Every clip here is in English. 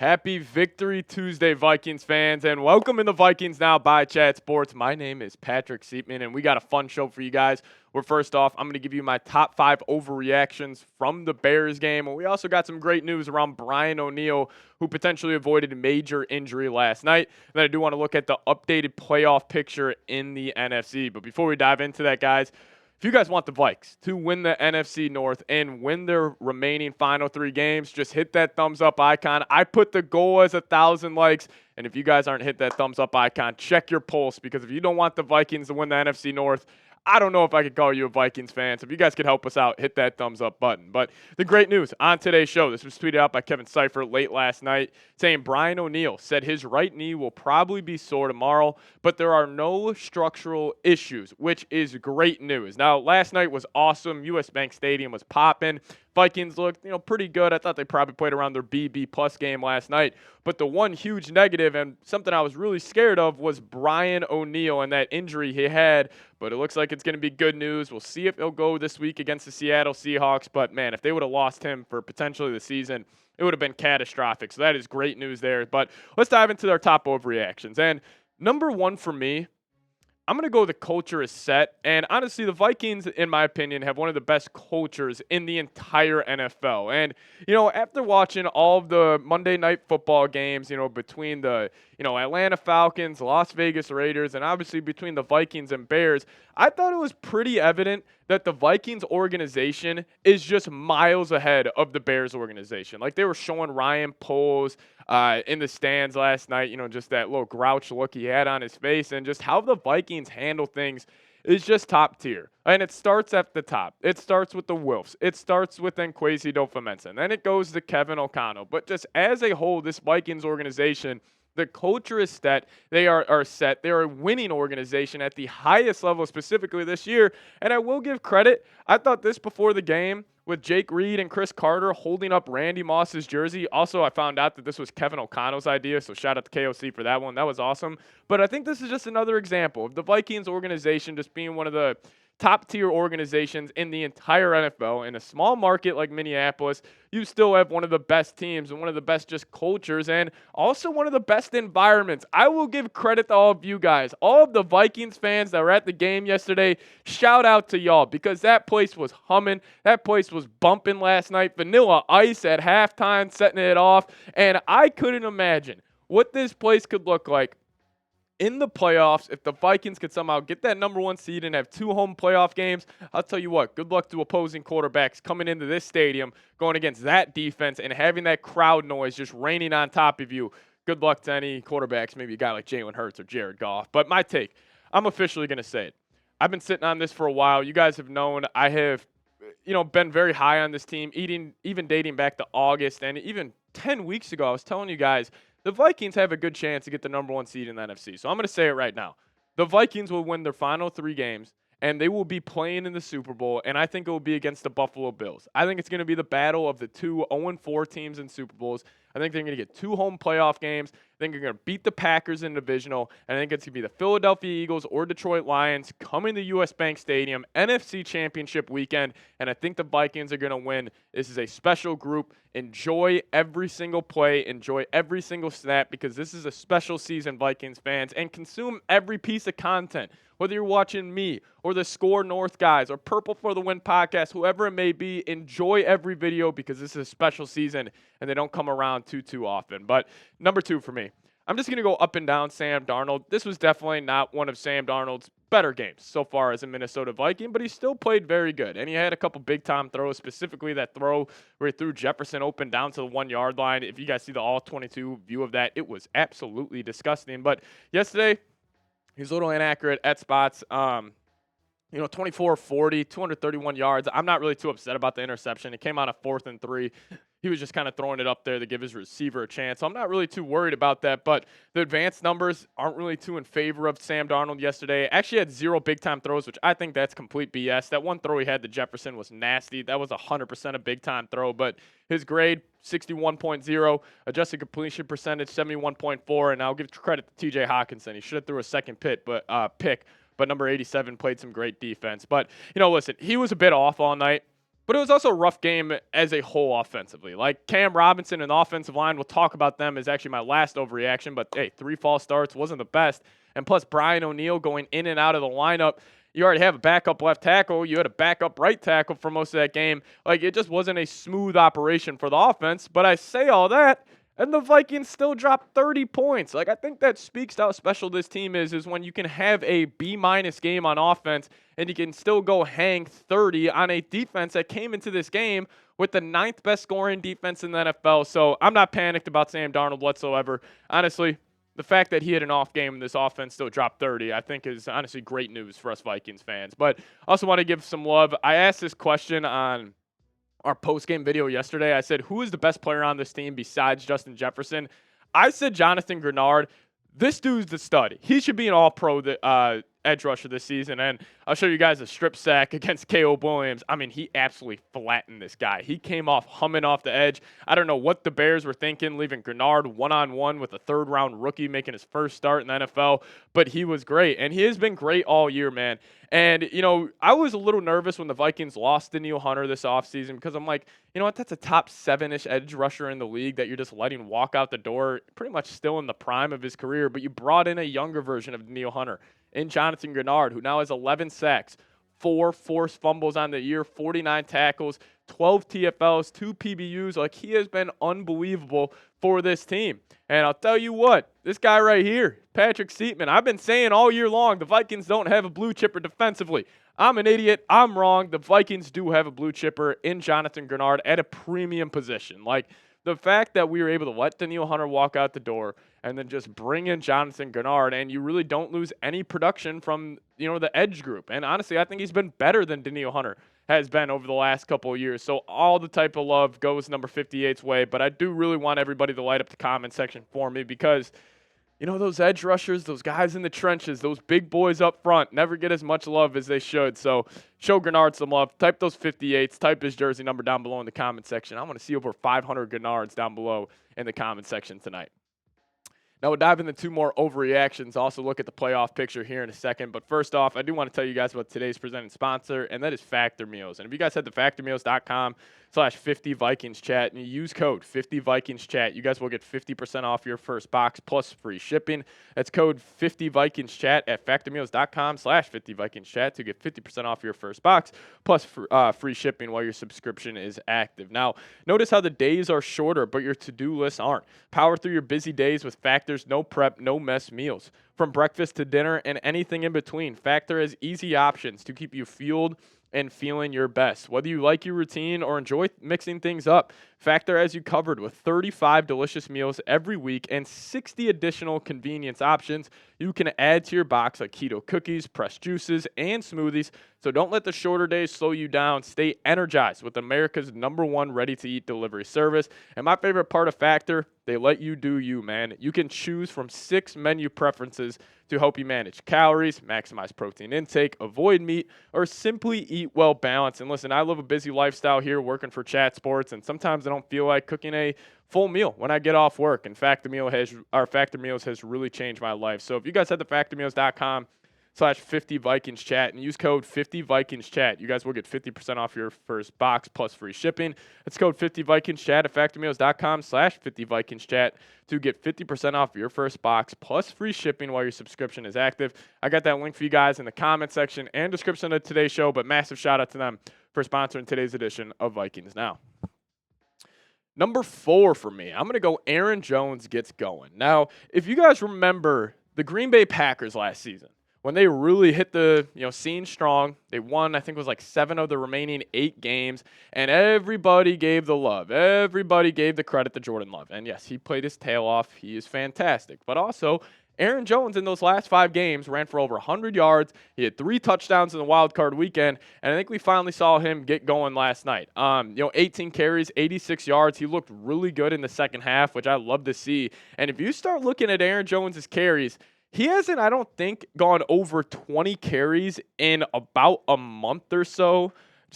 Happy Victory Tuesday, Vikings fans, and welcome in the Vikings Now by Chat Sports. My name is Patrick Siepman, and we got a fun show for you guys. Where first off, I'm going to give you my top 5 overreactions from the Bears game, and we also got some great news around Brian O'Neill, who potentially avoided a major injury last night. And then I do want to look at the updated playoff picture in the NFC. But before we dive into that, guys, if you guys want the Vikes to win the NFC North and win their remaining final 3 games, just hit that thumbs up icon. I put the goal as 1,000 likes. And if you guys aren't hit that thumbs up icon, check your pulse, because if you don't want the Vikings to win the NFC North, I don't know if I could call you a Vikings fan. So if you guys could help us out, hit that thumbs up button. But the great news on today's show, this was tweeted out by Kevin Seifert late last night, saying Brian O'Neill said his right knee will probably be sore tomorrow, but there are no structural issues, which is great news. Now, last night was awesome. US Bank Stadium was popping. Vikings looked, pretty good. I thought they probably played around their B+ game last night. But the one huge negative and something I was really scared of was Brian O'Neill and that injury he had. But it looks like it's going to be good news. We'll see if he'll go this week against the Seattle Seahawks. But, man, if they would have lost him for potentially the season, it would have been catastrophic. So that is great news there. But let's dive into their top overreactions. And number one for me, I'm going to go the culture is set. And honestly, the Vikings, in my opinion, have one of the best cultures in the entire NFL. And, after watching all of the Monday Night Football games, between the, Atlanta Falcons, Las Vegas Raiders, and obviously between the Vikings and Bears, I thought it was pretty evident that the Vikings organization is just miles ahead of the Bears organization. Like, they were showing Ryan Poles in the stands last night, just that little grouch look he had on his face, and just how the Vikings handle things is just top tier. And it starts at the top. It starts with the Wilfs. It starts with Kwesi Adofo-Mensah. Then it goes to Kevin O'Connell. But just as a whole, this Vikings organization, the culture is set. They are set. They're a winning organization at the highest level, specifically this year. And I will give credit. I thought this before the game with Jake Reed and Chris Carter holding up Randy Moss's jersey. Also, I found out that this was Kevin O'Connell's idea, so shout out to KOC for that one. That was awesome. But I think this is just another example of the Vikings organization just being one of the top-tier organizations in the entire NFL. In a small market like Minneapolis, you still have one of the best teams and one of the best just cultures and also one of the best environments. I will give credit to all of you guys. All of the Vikings fans that were at the game yesterday, shout out to y'all, because that place was humming. That place was bumping last night. Vanilla Ice at halftime setting it off. And I couldn't imagine what this place could look like in the playoffs if the Vikings could somehow get that number 1 seed and have 2 home playoff games. I'll tell you what, good luck to opposing quarterbacks coming into this stadium, going against that defense and having that crowd noise just raining on top of you. Good luck to any quarterbacks, maybe a guy like Jalen Hurts or Jared Goff. But my take, I'm officially going to say it. I've been sitting on this for a while. You guys have known I have, been very high on this team, even dating back to August. And even 10 weeks ago, I was telling you guys, the Vikings have a good chance to get the number 1 seed in the NFC. So I'm going to say it right now. The Vikings will win their final 3 games, and they will be playing in the Super Bowl, and I think it will be against the Buffalo Bills. I think it's going to be the battle of the 2 0-4 teams in Super Bowls. I think they're going to get 2 home playoff games. I think they're going to beat the Packers in divisional. And I think it's going to be the Philadelphia Eagles or Detroit Lions coming to US Bank Stadium, NFC Championship weekend. And I think the Vikings are going to win. This is a special group. Enjoy every single play. Enjoy every single snap, because this is a special season, Vikings fans. And consume every piece of content. Whether you're watching me or the Score North guys or Purple for the Win podcast, whoever it may be, enjoy every video, because this is a special season and they don't come around too often. But number 2 for me, I'm just going to go up and down Sam Darnold. This was definitely not one of Sam Darnold's better games so far as a Minnesota Viking, but he still played very good. And he had a couple big-time throws, specifically that throw where he threw Jefferson open down to the 1-yard line. If you guys see the all-22 view of that, it was absolutely disgusting. But yesterday, he was a little inaccurate at spots. 24-40, 231 yards. I'm not really too upset about the interception. It came on a 4th and 3. He was just kind of throwing it up there to give his receiver a chance. So I'm not really too worried about that. But the advanced numbers aren't really too in favor of Sam Darnold yesterday. Actually had 0 big-time throws, which I think that's complete BS. That one throw he had to Jefferson was nasty. That was 100% a big-time throw. But his grade, 61.0. Adjusted completion percentage, 71.4. And I'll give credit to TJ Hawkinson. He should have threw a second pick. But number 87 played some great defense. But, listen, he was a bit off all night. But it was also a rough game as a whole offensively. Like Cam Robinson and the offensive line, we'll talk about them as actually my last overreaction. But hey, 3 false starts wasn't the best. And plus Brian O'Neill going in and out of the lineup. You already have a backup left tackle. You had a backup right tackle for most of that game. Like, it just wasn't a smooth operation for the offense. But I say all that, and the Vikings still dropped 30 points. Like, I think that speaks to how special this team is when you can have a B- game on offense and you can still go hang 30 on a defense that came into this game with the 9th best scoring defense in the NFL. So I'm not panicked about Sam Darnold whatsoever. Honestly, the fact that he had an off game and this offense still dropped 30, I think is honestly great news for us Vikings fans. But I also want to give some love. I asked this question on our post-game video yesterday. I said, who is the best player on this team besides Justin Jefferson? I said Jonathan Greenard. This dude's the stud. He should be an all-pro edge rusher this season. And I'll show you guys a strip sack against Caleb Williams. I mean, he absolutely flattened this guy. He came off humming off the edge. I don't know what the Bears were thinking, leaving Greenard one-on-one with a third-round rookie making his first start in the NFL. But he was great. And he has been great all year, man. And, you know, I was a little nervous when the Vikings lost to Danielle Hunter this offseason because I'm like, you know what, that's a top 7-ish edge rusher in the league that you're just letting walk out the door, pretty much still in the prime of his career. But you brought in a younger version of Danielle Hunter in Jonathan Greenard, who now has 11 sacks, 4 forced fumbles on the year, 49 tackles, 12 TFLs, 2 PBUs. Like, he has been unbelievable for this team. And I'll tell you what, this guy right here, Patrick Siepman, I've been saying all year long, the Vikings don't have a blue chipper defensively. I'm an idiot. I'm wrong. The Vikings do have a blue chipper in Jonathan Greenard at a premium position. Like, the fact that we were able to let Danielle Hunter walk out the door and then just bring in Jonathan Greenard, and you really don't lose any production from, you know, the edge group. And honestly, I think he's been better than Danielle Hunter has been over the last couple of years. So all the type of love goes number 58's way. But I do really want everybody to light up the comment section for me because, you know, those edge rushers, those guys in the trenches, those big boys up front never get as much love as they should. So show Greenard some love. Type those 58s. Type his jersey number down below in the comment section. I want to see over 500 Greenards down below in the comment section tonight. Now we'll dive into 2 more overreactions. Also look at the playoff picture here in a second. But first off, I do want to tell you guys about today's presenting sponsor, and that is Factor Meals. And if you guys head to factormeals.com/50VikingsChat and you use code 50VikingsChat, you guys will get 50% off your first box plus free shipping. That's code 50VikingsChat at factormeals.com/50VikingsChat to get 50% off your first box plus free shipping while your subscription is active. Now, notice how the days are shorter, but your to-do lists aren't. Power through your busy days with Factor's no prep, no mess meals. From breakfast to dinner and anything in between, Factor has easy options to keep you fueled and feeling your best. Whether you like your routine or enjoy mixing things up, Factor has you covered with 35 delicious meals every week and 60 additional convenience options you can add to your box, like keto cookies, pressed juices, and smoothies. So don't let the shorter days slow you down. Stay energized with America's #1 ready-to-eat delivery service. And my favorite part of Factor, they let you do you, man. You can choose from 6 menu preferences to help you manage calories, maximize protein intake, avoid meat, or simply eat well balanced. And listen, I live a busy lifestyle here working for Chat Sports, and sometimes I don't feel like cooking a full meal when I get off work. And Factor Meals has really changed my life. So if you guys head to factormeals.com/50VikingsChat and use code 50VikingsChat, you guys will get 50% off your first box plus free shipping. It's code 50VikingsChat at factormeals.com/50VikingsChat to get 50% off your first box plus free shipping while your subscription is active. I got that link for you guys in the comment section and description of today's show, but massive shout out to them for sponsoring today's edition of Vikings Now. Number 4 for me, I'm going to go Aaron Jones gets going. Now, if you guys remember the Green Bay Packers last season, when they really hit the scene strong, they won, I think it was like 7 of the remaining 8 games, and everybody gave the love. Everybody gave the credit to Jordan Love. And yes, he played his tail off. He is fantastic. But also, Aaron Jones in those last 5 games ran for over 100 yards. He had 3 touchdowns in the wild card weekend, and I think we finally saw him get going last night. 18 carries, 86 yards. He looked really good in the second half, which I love to see. And if you start looking at Aaron Jones's carries, he hasn't, I don't think, gone over 20 carries in about a month or so.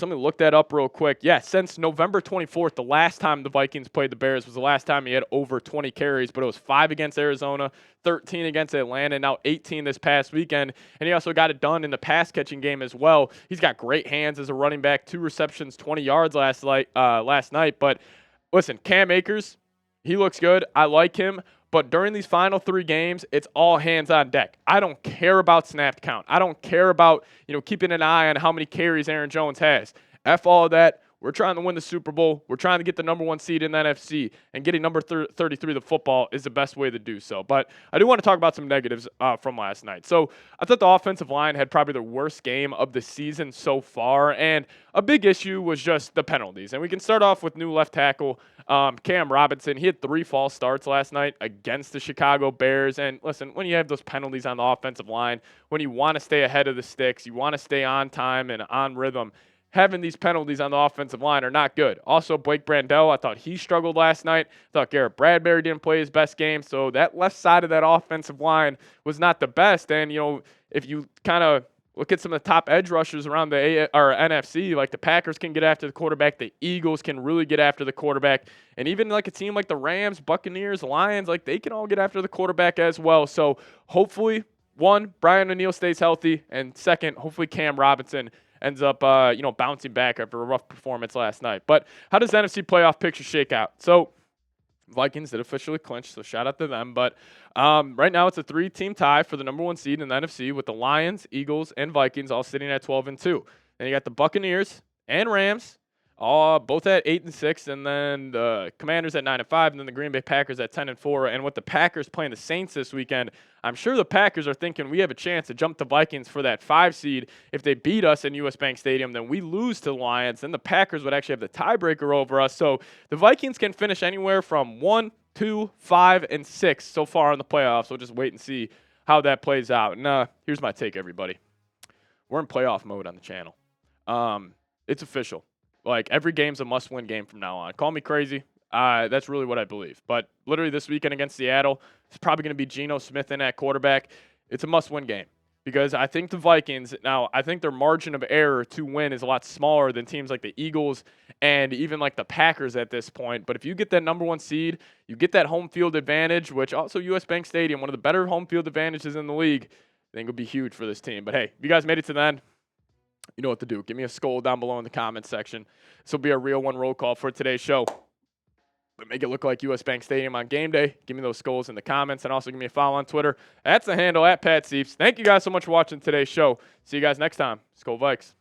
let me look that up real quick. Yeah, since November 24th, the last time the Vikings played the Bears was the last time he had over 20 carries, but it was 5 against Arizona, 13 against Atlanta, now 18 this past weekend. And he also got it done in the pass-catching game as well. He's got great hands as a running back, 2 receptions, 20 yards last night. But listen, Cam Akers, he looks good. I like him. But during these final 3 games, it's all hands on deck. I don't care about snap count. I don't care about, keeping an eye on how many carries Aaron Jones has. F all of that. We're trying to win the Super Bowl. We're trying to get the number 1 seed in the NFC, and getting number 33 the football is the best way to do so. But I do want to talk about some negatives from last night. So I thought the offensive line had probably the worst game of the season so far, and a big issue was just the penalties. And we can start off with new left tackle Cam Robinson. He had 3 false starts last night against the Chicago Bears. And listen, when you have those penalties on the offensive line, when you want to stay ahead of the sticks, you want to stay on time and on rhythm, having these penalties on the offensive line are not good. Also, Blake Brandel, I thought he struggled last night. I thought Garrett Bradbury didn't play his best game. So that left side of that offensive line was not the best. And, if you kind of look at some of the top edge rushers around the NFC, like the Packers can get after the quarterback. The Eagles can really get after the quarterback. And even like a team like the Rams, Buccaneers, Lions, like they can all get after the quarterback as well. So hopefully, 1, Brian O'Neill stays healthy. And 2nd, hopefully Cam Robinson ends up, bouncing back after a rough performance last night. But how does the NFC playoff picture shake out? So Vikings did officially clinch, so shout out to them. But right now it's a 3-team tie for the number 1 seed in the NFC with the Lions, Eagles, and Vikings all sitting at 12-2. Then you got the Buccaneers and Rams, both at 8-6, and then the Commanders at 9-5, and then the Green Bay Packers at 10-4. And with the Packers playing the Saints this weekend, I'm sure the Packers are thinking we have a chance to jump the Vikings for that 5 seed. If they beat us in US Bank Stadium, then we lose to the Lions. Then the Packers would actually have the tiebreaker over us. So the Vikings can finish anywhere from 1, 2, 5, and 6 so far in the playoffs. We'll just wait and see how that plays out. And here's my take, everybody. We're in playoff mode on the channel. It's official. Like, every game's a must-win game from now on. Call me crazy. That's really what I believe. But literally this weekend against Seattle, it's probably going to be Geno Smith in at quarterback. It's a must-win game because I think the Vikings, now I think their margin of error to win is a lot smaller than teams like the Eagles and even like the Packers at this point. But if you get that number 1 seed, you get that home field advantage, which also US Bank Stadium, one of the better home field advantages in the league, I think it'll be huge for this team. But hey, if you guys made it to the end, you know what to do. Give me a skull down below in the comments section. This will be a real one roll call for today's show. But make it look like US Bank Stadium on game day. Give me those skulls in the comments, and also give me a follow on Twitter. That's the handle, @PatSieps. Thank you guys so much for watching today's show. See you guys next time. Skol Vikes.